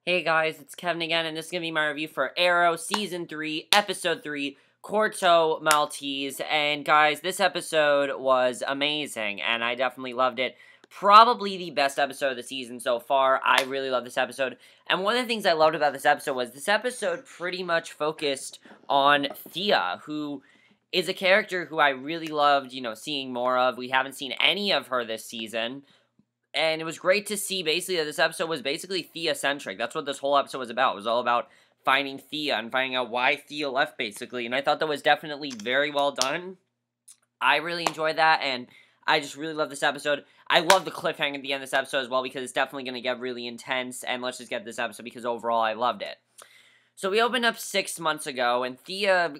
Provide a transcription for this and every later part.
Hey guys, it's Kevin again, and this is going to be my review for Arrow, Season 3, Episode 3, Corto Maltese, and guys, this episode was amazing, and I definitely loved it. Probably the best episode of the season so far. I really love this episode, and one of the things I loved about this episode was this episode pretty much focused on Thea, who is a character who I really loved, seeing more of. We haven't seen any of her this season. And it was great to see, basically, that this episode was basically Thea-centric. That's what this whole episode was about. It was all about finding Thea and finding out why Thea left, basically. And I thought that was definitely very well done. I really enjoyed that, and I just really love this episode. I love the cliffhanger at the end of this episode as well, because it's definitely going to get really intense. And let's just get this episode, because overall, I loved it. So we opened up 6 months ago, and Thea,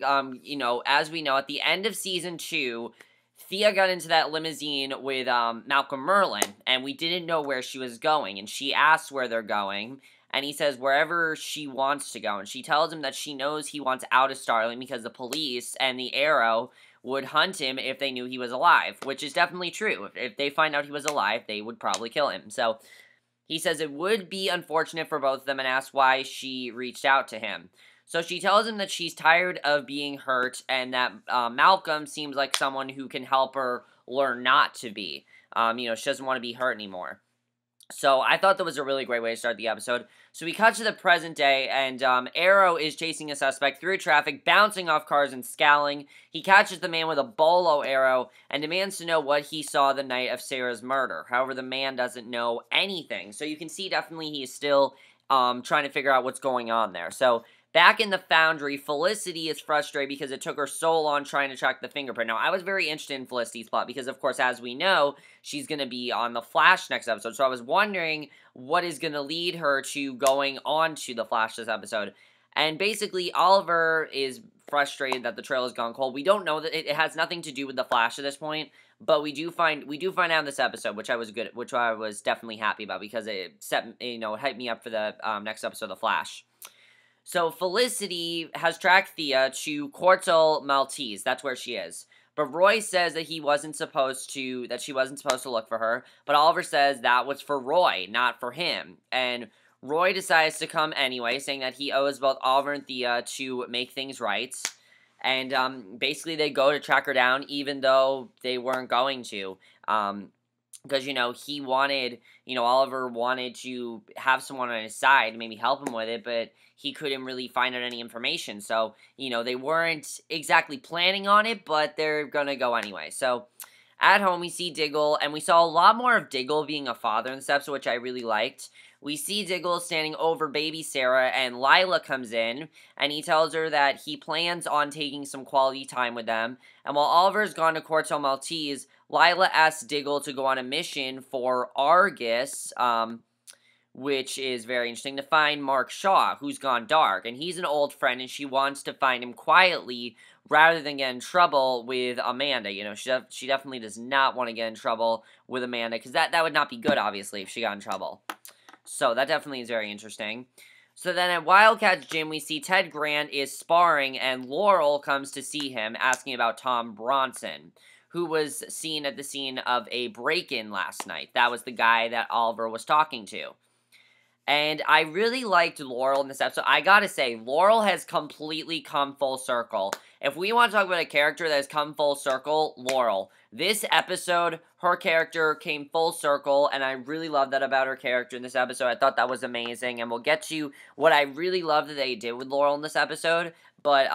as we know, at the end of Season 2... Thea got into that limousine with Malcolm Merlin, and we didn't know where she was going, and she asks where they're going, and he says wherever she wants to go, and she tells him that she knows he wants out of Starling because the police and the Arrow would hunt him if they knew he was alive, which is definitely true. If they find out he was alive, they would probably kill him. So he says it would be unfortunate for both of them and asks why she reached out to him. So she tells him that she's tired of being hurt and that Malcolm seems like someone who can help her learn not to be. She doesn't want to be hurt anymore. So I thought that was a really great way to start the episode. So we cut to the present day, and Arrow is chasing a suspect through traffic, bouncing off cars and scowling. He catches the man with a bolo arrow and demands to know what he saw the night of Sara's murder. However, the man doesn't know anything. So you can see definitely he is still trying to figure out what's going on there. So back in the Foundry, Felicity is frustrated because it took her so long trying to track the fingerprint. Now, I was very interested in Felicity's plot because, of course, as we know, she's going to be on The Flash next episode. So I was wondering what is going to lead her to going on to The Flash this episode. And basically, Oliver is frustrated that the trail has gone cold. We don't know that it has nothing to do with The Flash at this point, but we do find out in this episode, which I was definitely happy about because it set, hyped me up for the next episode of The Flash. So Felicity has tracked Thea to Corto Maltese. That's where she is. But Roy says that she wasn't supposed to look for her. But Oliver says that was for Roy, not for him. And Roy decides to come anyway, saying that he owes both Oliver and Thea to make things right. And basically they go to track her down, even though they weren't going to. Because, he wanted, Oliver wanted to have someone on his side, maybe help him with it, but he couldn't really find out any information. So, they weren't exactly planning on it, but they're gonna go anyway. So, at home, we see Diggle, and we saw a lot more of Diggle being a father in this episode, which I really liked. We see Diggle standing over baby Sara, and Lila comes in, and he tells her that he plans on taking some quality time with them. And while Oliver's gone to Corto Maltese, Lila asks Diggle to go on a mission for Argus, which is very interesting, to find Mark Shaw, who's gone dark. And he's an old friend, and she wants to find him quietly rather than get in trouble with Amanda. She definitely does not want to get in trouble with Amanda, because that would not be good, obviously, if she got in trouble. So that definitely is very interesting. So then at Wildcat's gym, we see Ted Grant is sparring, and Laurel comes to see him, asking about Tom Bronson, who was seen at the scene of a break-in last night. That was the guy that Oliver was talking to. And I really liked Laurel in this episode. I gotta say, Laurel has completely come full circle. If we want to talk about a character that has come full circle, Laurel. This episode, her character came full circle, and I really love that about her character in this episode. I thought that was amazing, and we'll get to what I really love that they did with Laurel in this episode. But,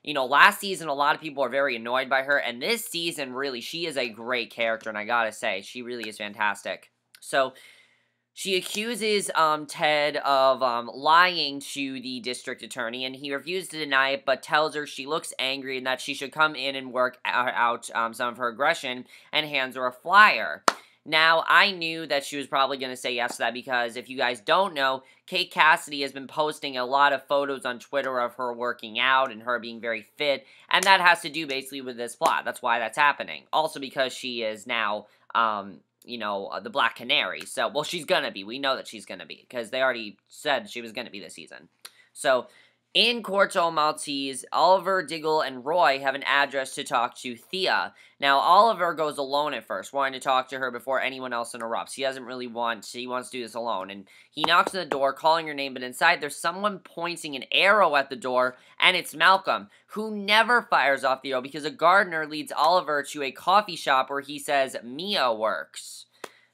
last season, a lot of people are very annoyed by her, and this season, really, she is a great character, and I gotta say, she really is fantastic. So she accuses Ted of lying to the district attorney, and he refuses to deny it, but tells her she looks angry and that she should come in and work out some of her aggression, and hands her a flyer. Now, I knew that she was probably going to say yes to that, because if you guys don't know, Kate Cassidy has been posting a lot of photos on Twitter of her working out and her being very fit, and that has to do basically with this plot. That's why that's happening. Also because she is now the Black Canary. So, well, she's gonna be. We know that she's gonna be, because they already said she was gonna be this season. So, In Corto Maltese, Oliver, Diggle, and Roy have an address to talk to Thea. Now, Oliver goes alone at first, wanting to talk to her before anyone else interrupts. He doesn't really he wants to do this alone. And he knocks on the door, calling her name, but inside there's someone pointing an arrow at the door, and it's Malcolm, who never fires off the arrow because a gardener leads Oliver to a coffee shop where he says Mia works.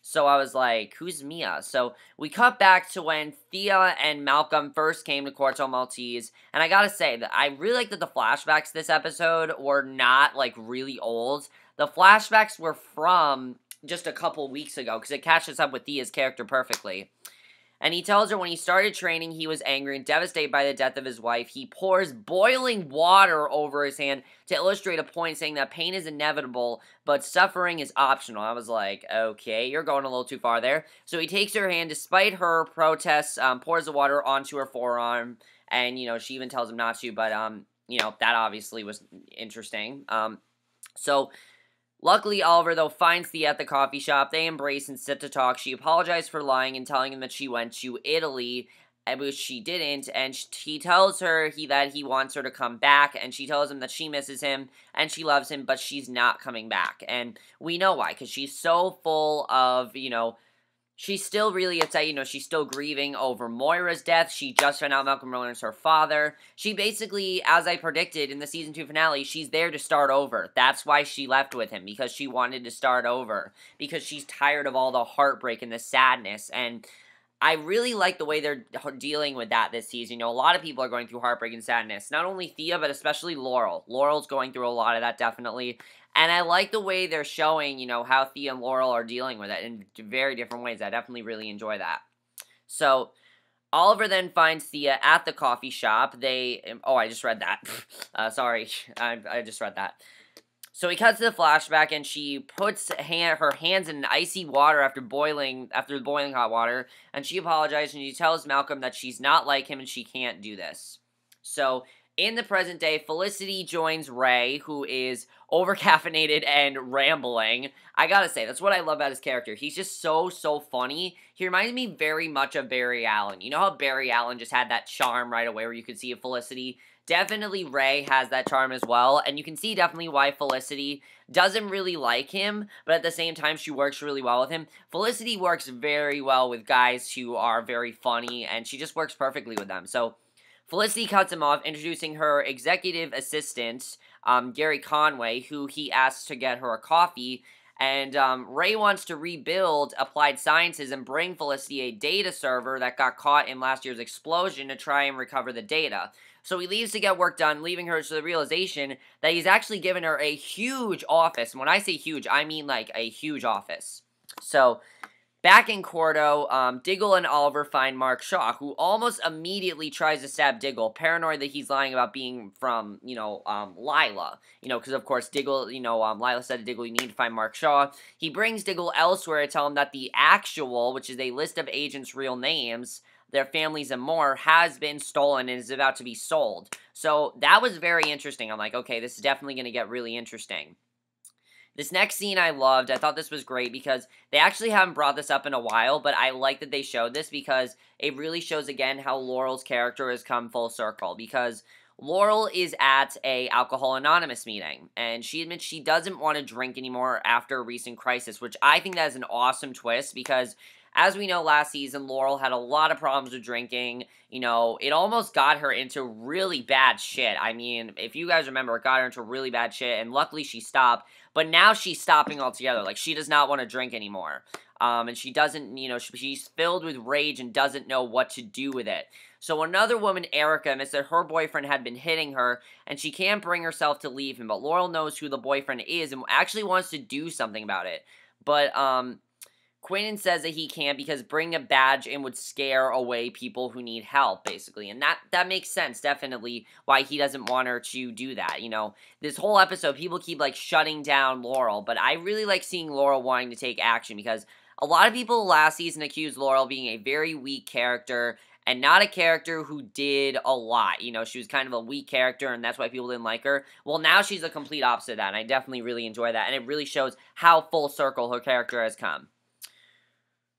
So I was like, who's Mia? So we cut back to when Thea and Malcolm first came to Corto Maltese. And I gotta say that I really like that the flashbacks this episode were not, like, really old. The flashbacks were from just a couple weeks ago, because it catches up with Thea's character perfectly. And he tells her when he started training, he was angry and devastated by the death of his wife. He pours boiling water over his hand to illustrate a point, saying that pain is inevitable, but suffering is optional. I was like, okay, you're going a little too far there. So he takes her hand, despite her protests, pours the water onto her forearm, and, you know, she even tells him not to, but, you know, that obviously was interesting. Luckily, Oliver, though, finds Thea at the coffee shop. They embrace and sit to talk. She apologized for lying and telling him that she went to Italy, which she didn't, and he tells her that he wants her to come back, and she tells him that she misses him, and she loves him, but she's not coming back. And we know why, because she's so full of, you know, she's still really upset, you know, she's still grieving over Moira's death. She just found out Malcolm Roller's her father. She basically, as I predicted in the Season 2 finale, she's there to start over. That's why she left with him, because she wanted to start over. Because she's tired of all the heartbreak and the sadness, and I really like the way they're dealing with that this season. You know, a lot of people are going through heartbreak and sadness. Not only Thea, but especially Laurel. Laurel's going through a lot of that, definitely. And I like the way they're showing, you know, how Thea and Laurel are dealing with it in very different ways. I definitely really enjoy that. So, Oliver then finds Thea at the coffee shop. Oh, I just read that. Sorry, I just read that. So he cuts to the flashback, and she puts her hands in icy water after boiling hot water, and she apologizes, and she tells Malcolm that she's not like him and she can't do this. So, in the present day, Felicity joins Ray, who is over-caffeinated and rambling. I gotta say, that's what I love about his character. He's just so funny. He reminds me very much of Barry Allen. You know how Barry Allen just had that charm right away where you could see a Felicity? Definitely Ray has that charm as well, and you can see definitely why Felicity doesn't really like him, but at the same time, she works really well with him. Felicity works very well with guys who are very funny, and she just works perfectly with them. So, Felicity cuts him off, introducing her executive assistant, Gary Conway, who he asks to get her a coffee, and Ray wants to rebuild Applied Sciences and bring Felicity a data server that got caught in last year's explosion to try and recover the data. So he leaves to get work done, leaving her to the realization that he's actually given her a huge office. And when I say huge, I mean like a huge office. So, back in Corto, Diggle and Oliver find Mark Shaw, who almost immediately tries to stab Diggle, paranoid that he's lying about being from, you know, Lila. You know, because of course Diggle, you know, Lila said to Diggle, you need to find Mark Shaw. He brings Diggle elsewhere to tell him that the actual, which is a list of agents' real names, their families and more, has been stolen and is about to be sold. So that was very interesting. I'm like, okay, this is definitely going to get really interesting. This next scene I loved. I thought this was great because they actually haven't brought this up in a while, but I like that they showed this because it really shows again how Laurel's character has come full circle. Because Laurel is at a Alcohol Anonymous meeting, and she admits she doesn't want to drink anymore after a recent crisis, which I think that is an awesome twist because, as we know, last season, Laurel had a lot of problems with drinking. You know, it almost got her into really bad shit. I mean, if you guys remember, it got her into really bad shit, and luckily she stopped. But now she's stopping altogether. Like, she does not want to drink anymore. And she doesn't, you know, she's filled with rage and doesn't know what to do with it. So another woman, Erica, admits that her boyfriend had been hitting her, and she can't bring herself to leave him. But Laurel knows who the boyfriend is and actually wants to do something about it. But, Quentin says that he can't because bringing a badge in would scare away people who need help, basically. And that makes sense, definitely, why he doesn't want her to do that, you know. This whole episode, people keep, like, shutting down Laurel, but I really like seeing Laurel wanting to take action because a lot of people last season accused Laurel of being a very weak character and not a character who did a lot. You know, she was kind of a weak character, and that's why people didn't like her. Well, now she's a complete opposite of that, and I definitely really enjoy that, and it really shows how full circle her character has come.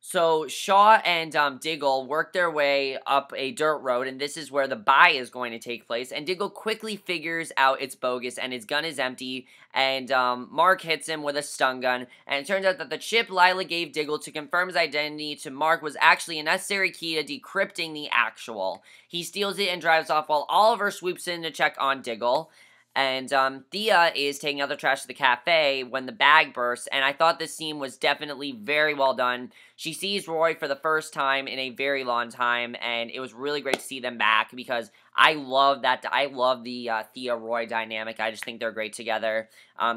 So Shaw and Diggle work their way up a dirt road, and this is where the buy is going to take place. And Diggle quickly figures out it's bogus, and his gun is empty. And Mark hits him with a stun gun. And it turns out that the chip Lila gave Diggle to confirm his identity to Mark was actually a necessary key to decrypting the actual. He steals it and drives off while Oliver swoops in to check on Diggle. And Thea is taking out the trash to the cafe when the bag bursts, and I thought this scene was definitely very well done. She sees Roy for the first time in a very long time, and it was really great to see them back because I love that. I love the Thea-Roy dynamic. I just think they're great together.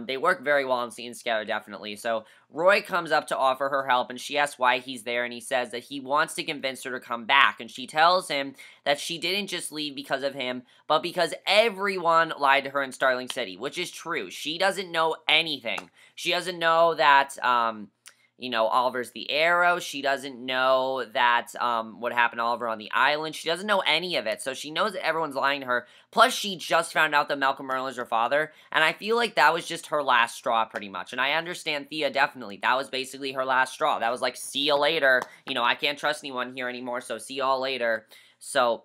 They work very well in scenes together, definitely. So Roy comes up to offer her help, and she asks why he's there, and he says that he wants to convince her to come back, and she tells him that she didn't just leave because of him, but because everyone lied to her in Starling City, which is true. She doesn't know anything. She doesn't know that, you know, Oliver's the arrow. She doesn't know that, what happened to Oliver on the island. She doesn't know any of it, so she knows that everyone's lying to her. Plus, she just found out that Malcolm Merlin is her father, and I feel like that was just her last straw, pretty much. And I understand Thea, definitely. That was basically her last straw. That was like, see you later. You know, I can't trust anyone here anymore, so see y'all later. So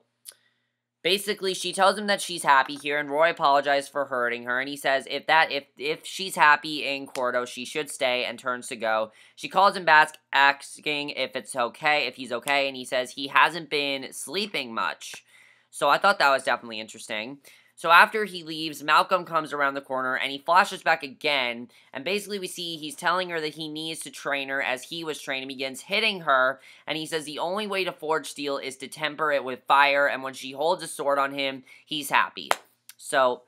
basically, she tells him that she's happy here, and Roy apologizes for hurting her, and he says if she's happy in Corto, she should stay, and turns to go. She calls him back, asking if it's okay, if he's okay, and he says he hasn't been sleeping much. So I thought that was definitely interesting. So after he leaves, Malcolm comes around the corner, and he flashes back again, and basically we see he's telling her that he needs to train her as he was trained, and begins hitting her, and he says the only way to forge steel is to temper it with fire, and when she holds a sword on him, he's happy. So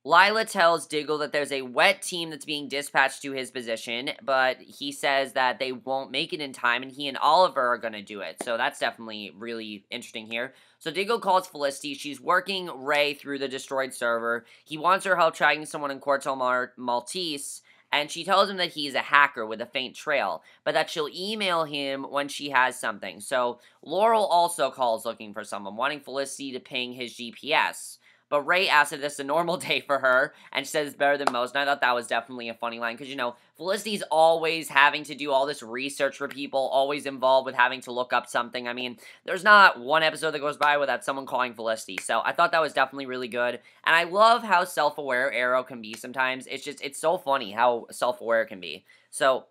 Lila tells Diggle that there's a wet team that's being dispatched to his position, but he says that they won't make it in time, and he and Oliver are going to do it. So that's definitely really interesting here. So Diggle calls Felicity. She's working Ray through the destroyed server. He wants her help tracking someone in Corto Maltese, and she tells him that he's a hacker with a faint trail, but that she'll email him when she has something. So Laurel also calls looking for someone, wanting Felicity to ping his GPS. But Ray asks if this is a normal day for her, and she says it's better than most, and I thought that was definitely a funny line, because, you know, Felicity's always having to do all this research for people, always involved with having to look up something. I mean, there's not one episode that goes by without someone calling Felicity, so I thought that was definitely really good, and I love how self-aware Arrow can be sometimes. It's so funny how self-aware it can be. So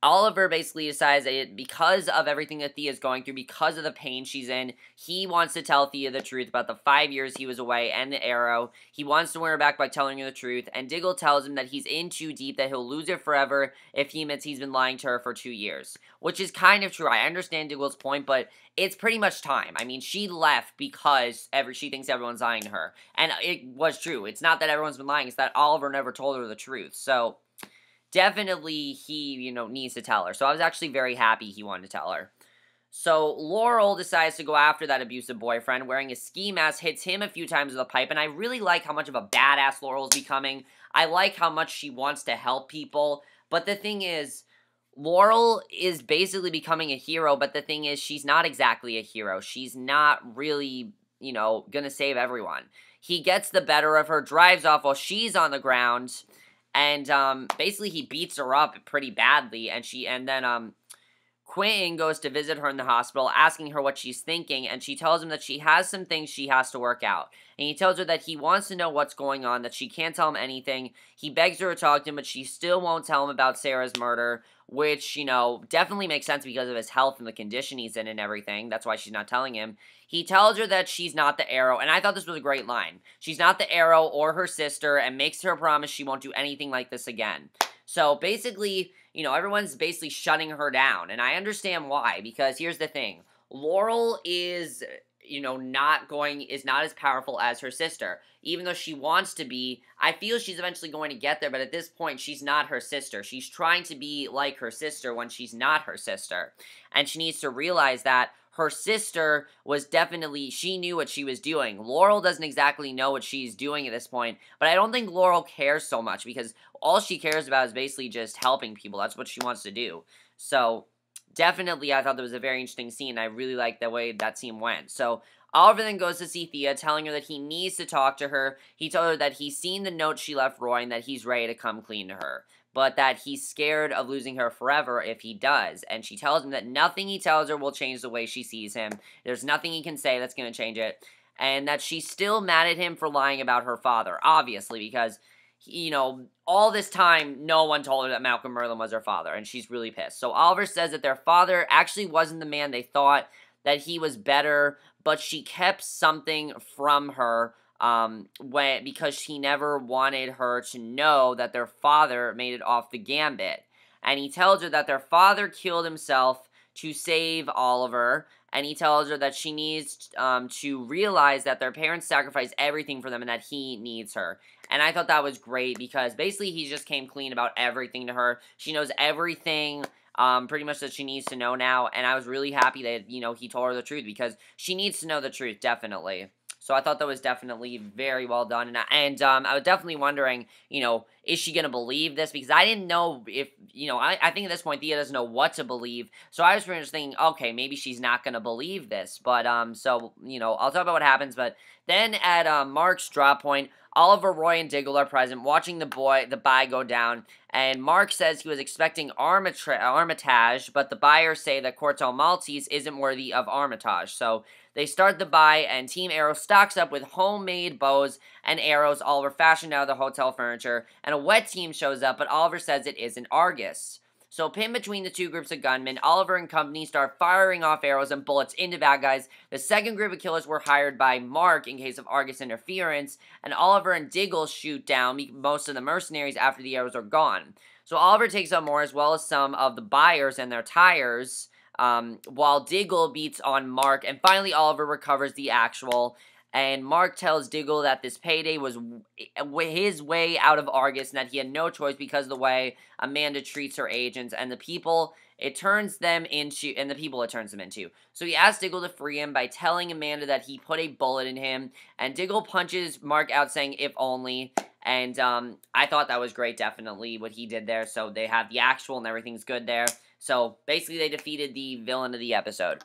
Oliver basically decides that because of everything that Thea's going through, because of the pain she's in, he wants to tell Thea the truth about the 5 years he was away and the arrow. He wants to win her back by telling her the truth, and Diggle tells him that he's in too deep, that he'll lose it forever if he admits he's been lying to her for 2 years. Which is kind of true. I understand Diggle's point, but it's pretty much time. I mean, she left because she thinks everyone's lying to her. And it was true. It's not that everyone's been lying, it's that Oliver never told her the truth. So definitely he, you know, needs to tell her. So I was actually very happy he wanted to tell her. So Laurel decides to go after that abusive boyfriend, wearing a ski mask, hits him a few times with a pipe, and I really like how much of a badass Laurel's becoming. I like how much she wants to help people, but the thing is, Laurel is basically becoming a hero, but the thing is, she's not exactly a hero. She's not really, you know, gonna save everyone. He gets the better of her, drives off while she's on the ground, and basically he beats her up pretty badly, and then Quentin goes to visit her in the hospital, asking her what she's thinking, and she tells him that she has some things she has to work out. And he tells her that he wants to know what's going on, that she can't tell him anything. He begs her to talk to him, but she still won't tell him about Sarah's murder, which, you know, definitely makes sense because of his health and the condition he's in and everything. That's why she's not telling him. He tells her that she's not the arrow, and I thought this was a great line. She's not the arrow or her sister, and makes her promise she won't do anything like this again. So basically, you know, everyone's basically shutting her down, and I understand why, because here's the thing. Laurel is, you know, not as powerful as her sister. Even though she wants to be, I feel she's eventually going to get there, but at this point, she's not her sister. She's trying to be like her sister when she's not her sister. And she needs to realize that her sister was definitely, she knew what she was doing. Laurel doesn't exactly know what she's doing at this point, but I don't think Laurel cares so much, because all she cares about is basically just helping people. That's what she wants to do. So definitely, I thought that was a very interesting scene. I really liked the way that scene went. So Oliver then goes to see Thea, telling her that he needs to talk to her. He told her that he's seen the note she left Roy and that he's ready to come clean to her. but that he's scared of losing her forever if he does. And she tells him that nothing he tells her will change the way she sees him. There's nothing he can say that's going to change it. And that she's still mad at him for lying about her father, obviously, because, you know, all this time, no one told her that Malcolm Merlyn was her father, and she's really pissed. So Oliver says that their father actually wasn't the man they thought, that he was better, but she kept something from her, because he never wanted her to know that their father made it off the gambit. And he tells her that their father killed himself to save Oliver, and he tells her that she needs to realize that their parents sacrificed everything for them and that he needs her. And I thought that was great because basically he just came clean about everything to her. She knows everything pretty much that she needs to know now, and I was really happy that, you know, he told her the truth because she needs to know the truth, definitely. So I thought that was definitely very well done, and I was definitely wondering, you know, is she going to believe this? Because I didn't know if, you know, I think at this point Thea doesn't know what to believe, so I was pretty much thinking, okay, maybe she's not going to believe this, but, so, you know, I'll talk about what happens, but then at Mark's drop point, Oliver, Roy, and Diggle are present, watching the buy go down, and Mark says he was expecting Armitage, but the buyers say that Corto Maltese isn't worthy of Armitage, so they start the buy, and Team Arrow stocks up with homemade bows and arrows Oliver fashioned out of the hotel furniture, and a wet team shows up, but Oliver says it isn't Argus. So pinned between the two groups of gunmen, Oliver and company start firing off arrows and bullets into bad guys. The second group of killers were hired by Mark in case of Argus interference, and Oliver and Diggle shoot down most of the mercenaries after the arrows are gone. So Oliver takes out more as well as some of the buyers and their tires, while Diggle beats on Mark, and finally Oliver recovers the actual. And Mark tells Diggle that this payday was his way out of Argus and that he had no choice because of the way Amanda treats her agents and the people it turns them into. So he asks Diggle to free him by telling Amanda that he put a bullet in him, and Diggle punches Mark out saying, "If only." And I thought that was great, definitely, what he did there. So they have the actual and everything's good there. So basically they defeated the villain of the episode.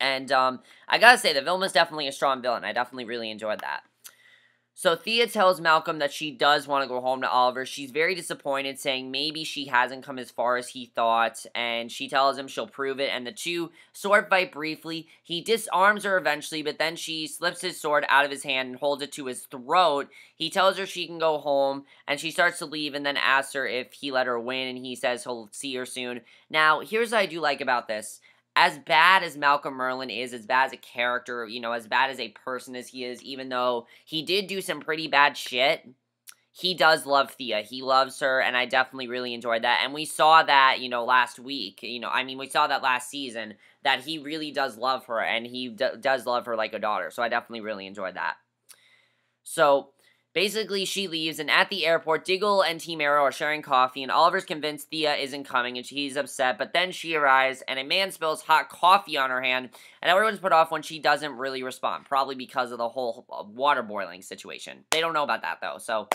And, I gotta say, the villain was definitely a strong villain. I definitely really enjoyed that. So Thea tells Malcolm that she does want to go home to Oliver. She's very disappointed, saying maybe she hasn't come as far as he thought, and she tells him she'll prove it, and the two sword fight briefly. He disarms her eventually, but then she slips his sword out of his hand and holds it to his throat. He tells her she can go home, and she starts to leave, and then asks her if he let her win, and he says he'll see her soon. Now, here's what I do like about this. As bad as Malcolm Merlyn is, as bad as a character, you know, as bad as a person as he is, even though he did do some pretty bad shit, he does love Thea. He loves her, and I definitely really enjoyed that. And we saw that, you know, last week. You know, I mean, we saw that last season, that he really does love her, and he does love her like a daughter. So I definitely really enjoyed that. So basically, she leaves, and at the airport, Diggle and Team Arrow are sharing coffee, and Oliver's convinced Thea isn't coming, and he's upset, but then she arrives, and a man spills hot coffee on her hand, and everyone's put off when she doesn't really respond, probably because of the whole water boiling situation. They don't know about that, though, so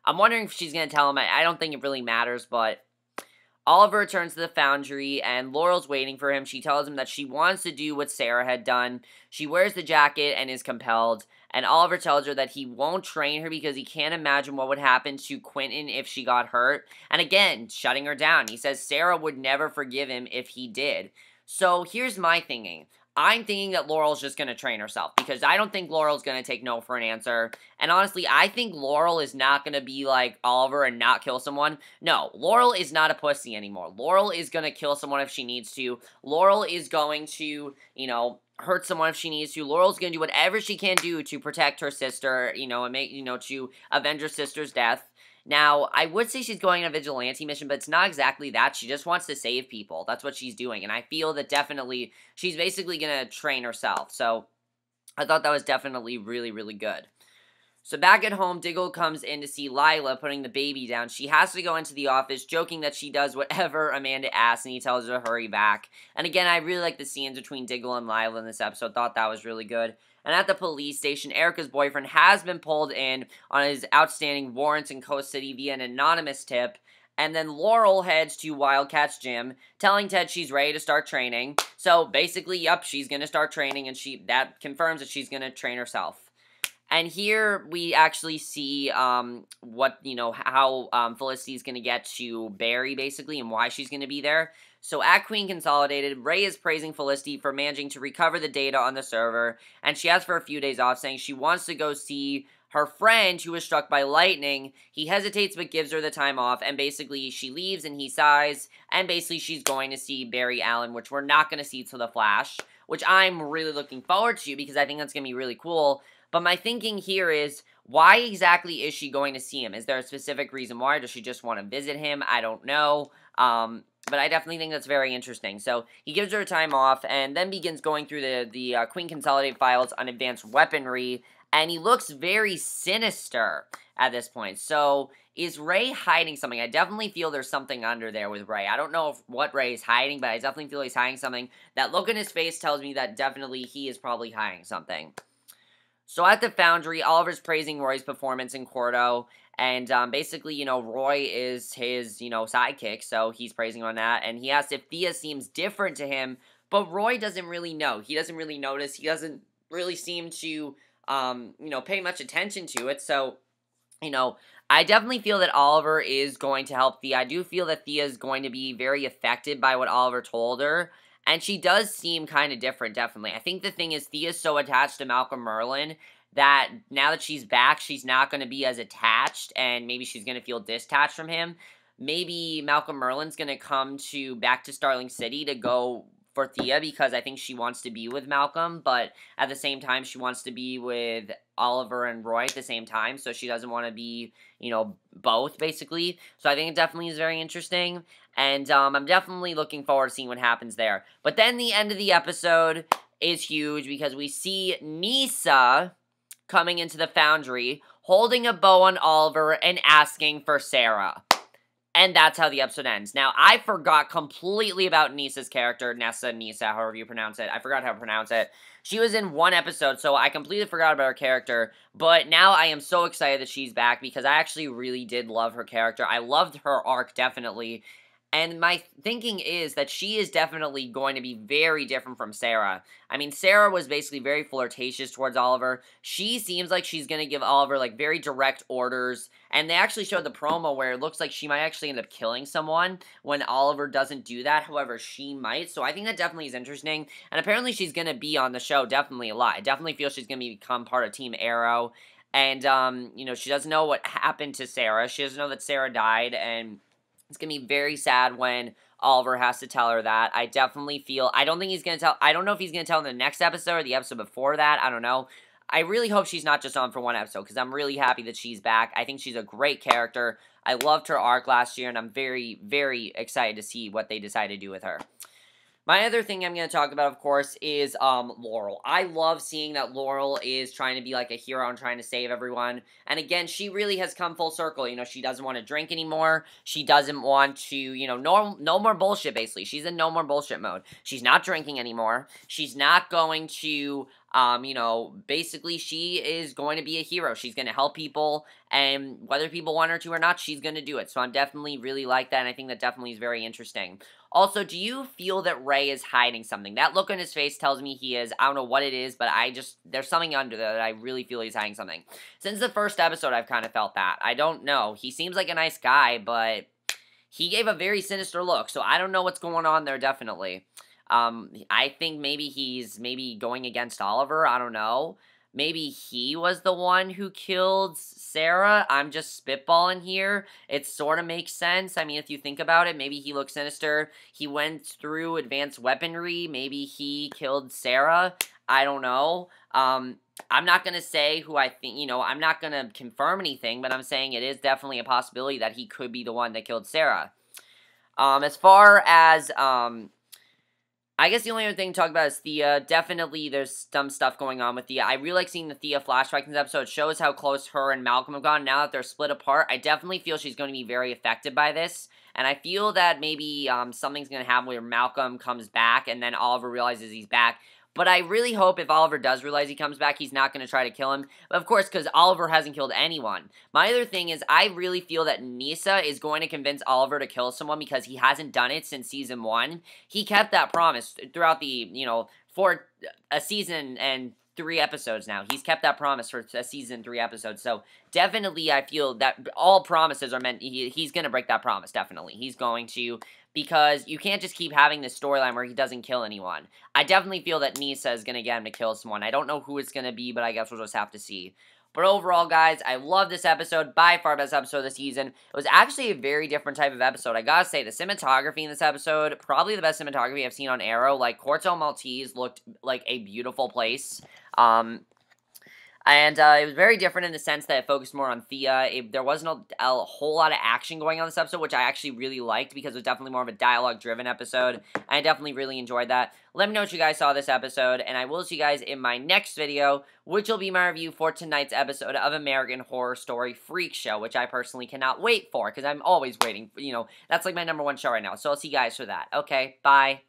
I'm wondering if she's going to tell him. I don't think it really matters, but Oliver returns to the foundry, and Laurel's waiting for him. She tells him that she wants to do what Sara had done. She wears the jacket and is compelled, and Oliver tells her that he won't train her because he can't imagine what would happen to Quentin if she got hurt. And again, shutting her down. He says Sara would never forgive him if he did. So here's my thinking. I'm thinking that Laurel's just going to train herself, because I don't think Laurel's going to take no for an answer. And honestly, I think Laurel is not going to be like Oliver and not kill someone. No, Laurel is not a pussy anymore. Laurel is going to kill someone if she needs to. Laurel is going to, you know, hurt someone if she needs to. Laurel's going to do whatever she can do to protect her sister, you know, and make, you know, to avenge her sister's death. Now, I would say she's going on a vigilante mission, but it's not exactly that. She just wants to save people. That's what she's doing, and I feel that definitely she's basically going to train herself. So I thought that was definitely really, really good. So back at home, Diggle comes in to see Lila putting the baby down. She has to go into the office, joking that she does whatever Amanda asks, and he tells her to hurry back. And again, I really like the scenes between Diggle and Lila in this episode. Thought that was really good. And at the police station, Erica's boyfriend has been pulled in on his outstanding warrants in Coast City via an anonymous tip. And then Laurel heads to Wildcat's gym, telling Ted she's ready to start training. So basically, yep, she's going to start training, and that confirms that she's going to train herself. And here we actually see what, how Felicity's going to get to Barry, basically, and why she's going to be there. So at Queen Consolidated, Ray is praising Felicity for managing to recover the data on the server, and she asks for a few days off, saying she wants to go see her friend who was struck by lightning. He hesitates but gives her the time off, and basically she leaves and he sighs, and basically she's going to see Barry Allen, which we're not going to see till The Flash, which I'm really looking forward to because I think that's going to be really cool. But my thinking here is, why exactly is she going to see him? Is there a specific reason why? Does she just want to visit him? I don't know. But I definitely think that's very interesting. So he gives her time off and then begins going through the Queen Consolidated files on advanced weaponry. And he looks very sinister at this point. So is Ray hiding something? I definitely feel there's something under there with Ray. I don't know what Ray is hiding, but I definitely feel he's hiding something. That look in his face tells me that definitely he is probably hiding something. So at the Foundry, Oliver's praising Roy's performance in Corto, and basically, Roy is his, sidekick, so he's praising on that, and he asks if Thea seems different to him, but Roy doesn't really know. He doesn't really notice. He doesn't really seem to, pay much attention to it, so, I definitely feel that Oliver is going to help Thea. I do feel that Thea is going to be very affected by what Oliver told her. And she does seem kind of different, definitely. I think the thing is, Thea's so attached to Malcolm Merlyn that now that she's back, she's not going to be as attached, and maybe she's going to feel detached from him. Maybe Malcolm Merlyn's going to come back to Starling City to go for Thea because I think she wants to be with Malcolm, but at the same time, she wants to be with Oliver and Roy at the same time, so she doesn't want to be, both, basically. So I think it definitely is very interesting, and I'm definitely looking forward to seeing what happens there. But then the end of the episode is huge because we see Nyssa coming into the Foundry, holding a bow on Oliver and asking for Sara. And that's how the episode ends. Now, I forgot completely about Nyssa's character. Nyssa, however you pronounce it. I forgot how to pronounce it. She was in one episode, so I completely forgot about her character. But now I am so excited that she's back because I actually really did love her character. I loved her arc, definitely. And my thinking is that she is definitely going to be very different from Sara. I mean, Sara was basically very flirtatious towards Oliver. She seems like she's going to give Oliver, very direct orders. And they actually showed the promo where it looks like she might actually end up killing someone when Oliver doesn't do that. However, she might. So I think that definitely is interesting. And apparently she's going to be on the show definitely a lot. I definitely feel she's going to become part of Team Arrow. And, she doesn't know what happened to Sara. She doesn't know that Sara died, and it's going to be very sad when Oliver has to tell her that. I definitely feel, I don't think he's going to tell, I don't know if he's going to tell in the next episode or the episode before that, I don't know. I really hope she's not just on for one episode, because I'm really happy that she's back. I think she's a great character. I loved her arc last year, and I'm very, very excited to see what they decide to do with her. My other thing I'm going to talk about, of course, is Laurel. I love seeing that Laurel is trying to be like a hero and trying to save everyone. And again, she really has come full circle. She doesn't want to drink anymore. She doesn't want to, no more bullshit, basically. She's in no more bullshit mode. She's not drinking anymore. She's not going to, basically she is going to be a hero. She's going to help people, and whether people want her to or not, she's going to do it. So I'm definitely really like that, and I think that definitely is very interesting. Also, do you feel that Ray is hiding something? That look on his face tells me he is. I don't know what it is, but there's something under there that I really feel he's hiding something. Since the first episode, I've kind of felt that. I don't know. He seems like a nice guy, but he gave a very sinister look, so I don't know what's going on there, definitely. I think maybe he's going against Oliver. I don't know. Maybe he was the one who killed Sara. I'm just spitballing here. It sort of makes sense. I mean, if you think about it, maybe he looks sinister. He went through advanced weaponry. Maybe he killed Sara. I don't know. I'm not going to say who I think, I'm not going to confirm anything, but I'm saying it is definitely a possibility that he could be the one that killed Sara. As far as, I guess the only other thing to talk about is Thea. Definitely, there's some stuff going on with Thea. I really like seeing the Thea flashback in this episode. It shows how close her and Malcolm have gone. Now that they're split apart, I definitely feel she's going to be very affected by this. And I feel that maybe something's going to happen where Malcolm comes back and then Oliver realizes he's back. But I really hope if Oliver does realize he comes back, he's not going to try to kill him. But of course, because Oliver hasn't killed anyone. My other thing is, I really feel that Nyssa is going to convince Oliver to kill someone because he hasn't done it since season 1. He kept that promise throughout the, for a season and 3 episodes now. He's kept that promise for a season 3 episodes. So definitely I feel that all promises are meant, he's going to break that promise, definitely. He's going to, because you can't just keep having this storyline where he doesn't kill anyone. I definitely feel that Nyssa is going to get him to kill someone. I don't know who it's going to be, but I guess we'll just have to see. But overall, guys, I love this episode. By far best episode of the season. It was actually a very different type of episode. I gotta say, the cinematography in this episode, probably the best cinematography I've seen on Arrow. Like, Corto Maltese looked like a beautiful place. And it was very different in the sense that it focused more on Thea. There wasn't a whole lot of action going on this episode, which I actually really liked because it was definitely more of a dialogue-driven episode. I definitely really enjoyed that. Let me know what you guys saw this episode, and I will see you guys in my next video, which will be my review for tonight's episode of American Horror Story Freak Show, which I personally cannot wait for, because I'm always waiting. You know, that's like my #1 show right now, so I'll see you guys for that. Okay, bye.